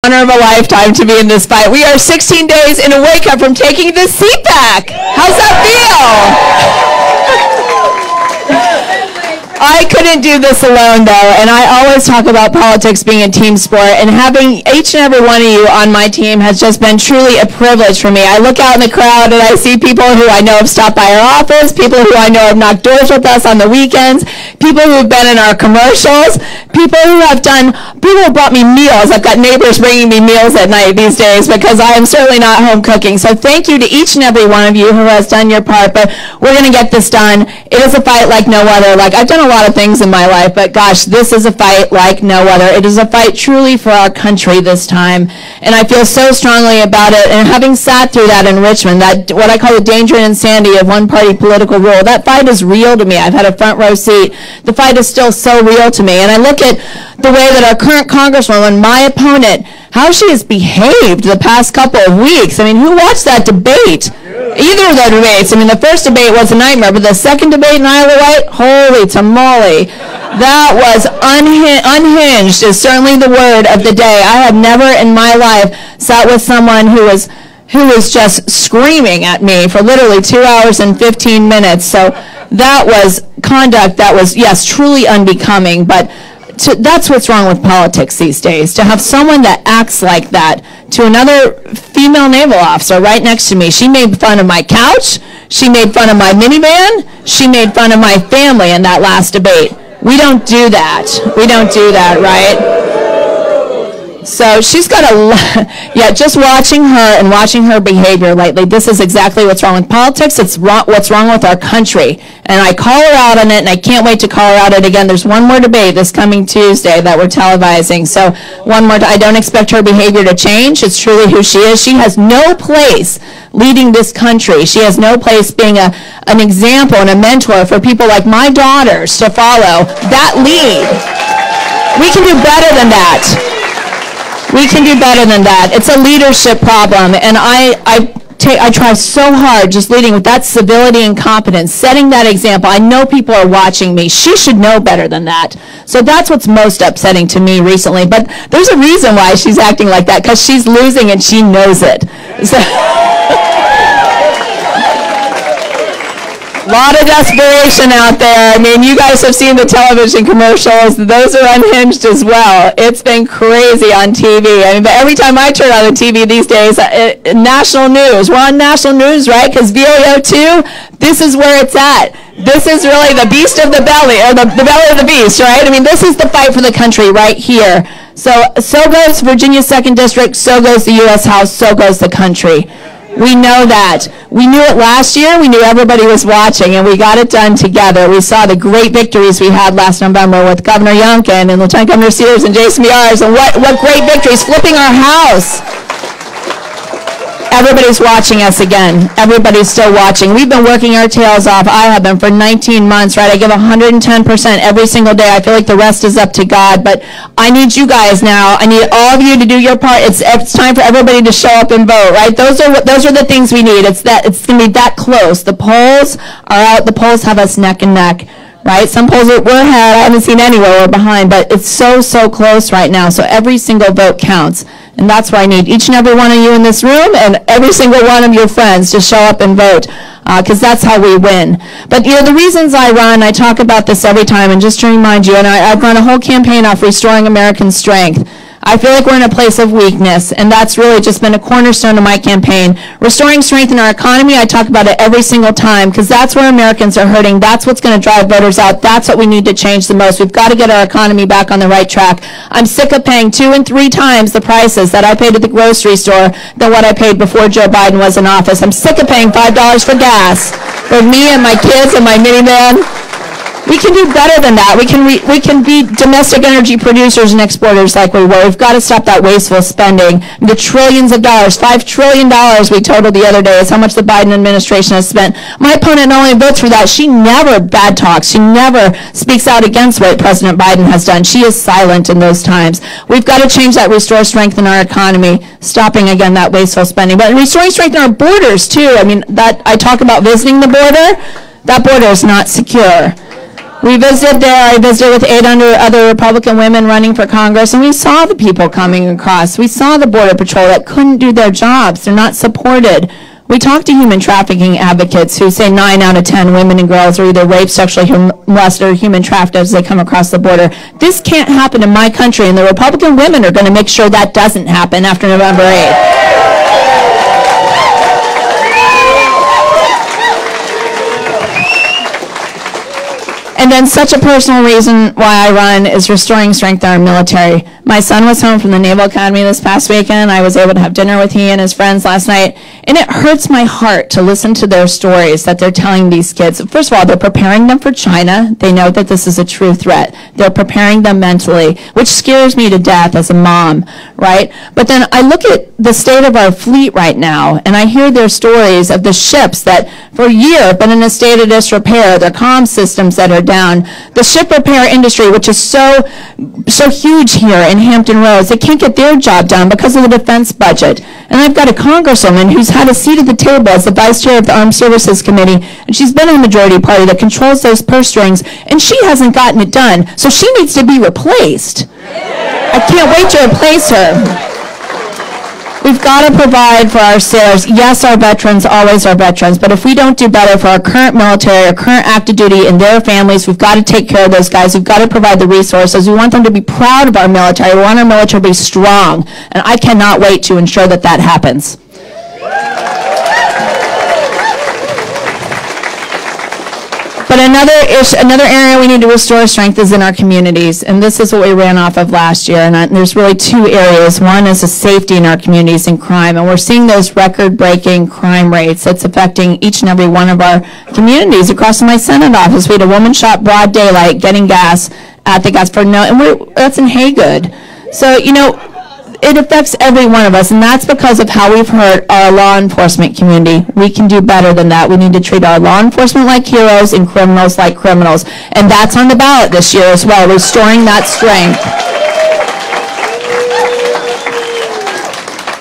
Honor of a lifetime to be in this fight. We are 16 days in a wake-up from taking this seat back. How's that feel? I couldn't do this alone, though, and I always talk about politics being a team sport, and having each and every one of you on my team has just been truly a privilege for me. I look out in the crowd, and I see people who I know have stopped by our office, people who I know have knocked doors with us on the weekends, people who have been in our commercials, people who brought me meals. I've got neighbors bringing me meals at night these days because I am certainly not home cooking. So thank you to each and every one of you who has done your part, but we're going to get this done. It is a fight like no other. Like, I've done a lot of things in my life, but gosh, this is a fight like no other. It is a fight truly for our country this time, and I feel so strongly about it. And having sat through that in Richmond, that what I call the danger and insanity of one-party political rule, that fight is real to me. I've had a front row seat. The fight is still so real to me, and I look at the way that our current congresswoman, my opponent, how she has behaved the past couple of weeks. I mean, who watched that debate? Either of the debates. I mean, the first debate was a nightmare, but the second debate in Iowa White, holy tamale. That was unhinged is certainly the word of the day. I have never in my life sat with someone who was just screaming at me for literally 2 hours and 15 minutes. So that was conduct that was, yes, truly unbecoming, but that's what's wrong with politics these days, to have someone that acts like that to another female naval officer right next to me. She made fun of my couch. She made fun of my minivan. She made fun of my family in that last debate. We don't do that. We don't do that, right? So she's got a lot. Yeah, just watching her and watching her behavior lately, this is exactly what's wrong with politics. It's what's wrong with our country. And I call her out on it, and I can't wait to call her out on it again. There's one more debate this coming Tuesday that we're televising. So I don't expect her behavior to change. It's truly who she is. She has no place leading this country. She has no place being an example and a mentor for people like my daughters to follow. That lead. We can do better than that. We can do better than that. It's a leadership problem, and I try so hard just leading with that civility and competence, setting that example. I know people are watching me. She should know better than that. So that's what's most upsetting to me recently. But there's a reason why she's acting like that, because she's losing and she knows it. So a lot of desperation out there. I mean, you guys have seen the television commercials. Those are unhinged as well. It's been crazy on TV. I mean, but every time I turn on the TV these days, national news. We're on national news, right? Because VOO2, this is where it's at. This is really the beast of the belly, or the belly of the beast, right? I mean, this is the fight for the country right here. So goes Virginia's 2nd District, so goes the U.S. House, so goes the country. We know that. We knew it last year. We knew everybody was watching, and we got it done together. We saw the great victories we had last November with Governor Youngkin and Lieutenant Governor Sears and Jason Miyares, and what great victories, flipping our House. Everybody's watching us again. Everybody's still watching. We've been working our tails off. I have been for 19 months, right? I give 110% every single day. I feel like the rest is up to God, but I need you guys now. I need all of you to do your part. It's time for everybody to show up and vote, right? Those are the things we need. It's going to be that close. The polls are out. The polls have us neck and neck, right? Some polls we're ahead. I haven't seen anywhere we're behind, but it's so close right now. So every single vote counts. And that's why I need each and every one of you in this room and every single one of your friends to show up and vote, because that's how we win. But, the reasons I run, I talk about this every time, and just to remind you, and I've run a whole campaign off restoring American strength. I feel like we're in a place of weakness, and that's really just been a cornerstone of my campaign. Restoring strength in our economy, I talk about it every single time, because that's where Americans are hurting. That's what's going to drive voters out. That's what we need to change the most. We've got to get our economy back on the right track. I'm sick of paying 2 and 3 times the prices that I paid at the grocery store than what I paid before Joe Biden was in office. I'm sick of paying $5 for gas for me and my kids and my minivan. We can do better than that. We can be domestic energy producers and exporters like we were. We've got to stop that wasteful spending. The trillions of dollars, $5 trillion we totaled the other day is how much the Biden administration has spent. My opponent not only votes for that, she never bad talks. She never speaks out against what President Biden has done. She is silent in those times. We've got to change that, restore strength in our economy, stopping, again, that wasteful spending. But restoring strength in our borders, too. I mean, that I talk about visiting the border. That border is not secure. We visited there. I visited with 800 other Republican women running for Congress, and we saw the people coming across. We saw the Border Patrol that couldn't do their jobs. They're not supported. We talked to human trafficking advocates who say 9 out of 10 women and girls are either raped, sexually molested, or human trafficked as they come across the border. This can't happen in my country, and the Republican women are going to make sure that doesn't happen after November 8th. And then such a personal reason why I run is restoring strength in our military. My son was home from the Naval Academy this past weekend. I was able to have dinner with he and his friends last night. And it hurts my heart to listen to their stories that they're telling these kids. First of all, they're preparing them for China. They know that this is a true threat. They're preparing them mentally, which scares me to death as a mom, right? But then I look at the state of our fleet right now, and I hear their stories of the ships that for a year have been in a state of disrepair, their comm systems that are down. The ship repair industry, which is so huge here in Hampton Roads, they can't get their job done because of the defense budget. And I've got a congresswoman who's had a seat at the table as the vice chair of the Armed Services Committee, and she's been in the majority party that controls those purse strings, and she hasn't gotten it done. So she needs to be replaced. I can't wait to replace her. We've got to provide for our sailors. Yes, our veterans, always our veterans, but if we don't do better for our current military, our current active duty, and their families, we've got to take care of those guys. We've got to provide the resources. We want them to be proud of our military. We want our military to be strong, and I cannot wait to ensure that that happens. But another area we need to restore strength is in our communities, and this is what we ran off of last year, and there's really 2 areas. One is the safety in our communities and crime, and we're seeing those record-breaking crime rates that's affecting each and every one of our communities. Across my Senate office, we had a woman shot broad daylight getting gas at the gas for no, and that's in Haygood. So, you know, it affects every one of us, and that's because of how we've hurt our law enforcement community. We can do better than that. We need to treat our law enforcement like heroes and criminals like criminals. And that's on the ballot this year as well, restoring that strength.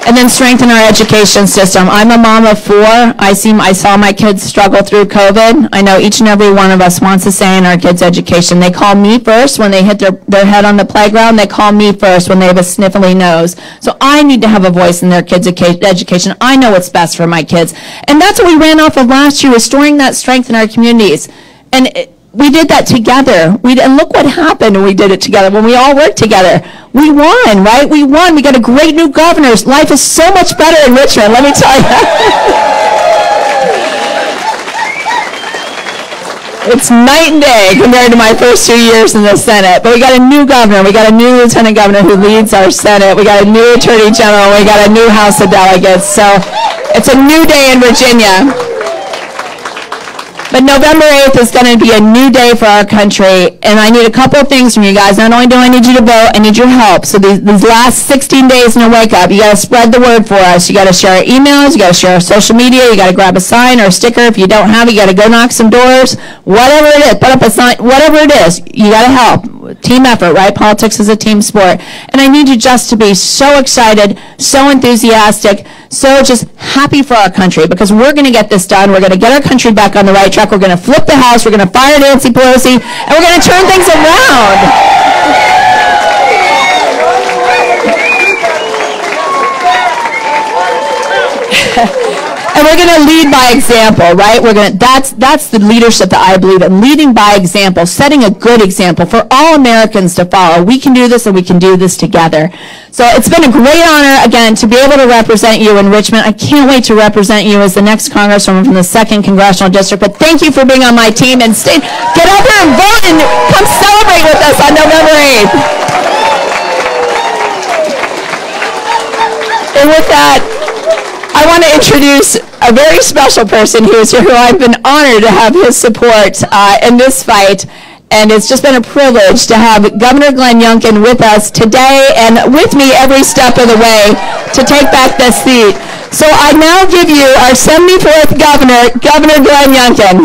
And then strengthen our education system. I'm a mom of 4. I saw my kids struggle through COVID. I know each and every one of us wants a say in our kids' education. They call me first when they hit their head on the playground. They call me first when they have a sniffly nose. So I need to have a voice in their kids' education. I know what's best for my kids. And that's what we ran off of last year, restoring that strength in our communities. And we did that together. And look what happened when we did it together, when we all worked together. We won, right? We won. We got a great new governor. Life is so much better in Richmond, let me tell you. It's night and day compared to my first 2 years in the Senate. But we got a new governor. We got a new lieutenant governor who leads our Senate. We got a new attorney general. We got a new House of Delegates. So it's a new day in Virginia. But November 8th is going to be a new day for our country, and I need a couple of things from you guys. Not only do I need you to vote, I need your help. So these last 16 days in a wake up, you got to spread the word for us. You got to share our emails, you got to share our social media, you got to grab a sign or a sticker. If you don't have it, you got to go knock some doors. Whatever it is, put up a sign, whatever it is, you got to help. Team effort, right? Politics is a team sport. And I need you just to be so excited, so enthusiastic, so just happy for our country, because we're going to get this done. We're going to get our country back on the right track. We're going to flip the House. We're going to fire Nancy Pelosi, and we're going to turn things around. And we're going to lead by example, right? That's the leadership that I believe in, leading by example, setting a good example for all Americans to follow. We can do this, and we can do this together. So it's been a great honor, again, to be able to represent you in Richmond. I can't wait to represent you as the next Congresswoman from the 2nd Congressional District. But thank you for being on my team, and get out there and vote and come celebrate with us on November 8th. And with that, I want to introduce a very special person who is here, who I've been honored to have his support in this fight. And it's just been a privilege to have Governor Glenn Youngkin with us today and with me every step of the way to take back this seat. So I now give you our 74th governor, Governor Glenn Youngkin.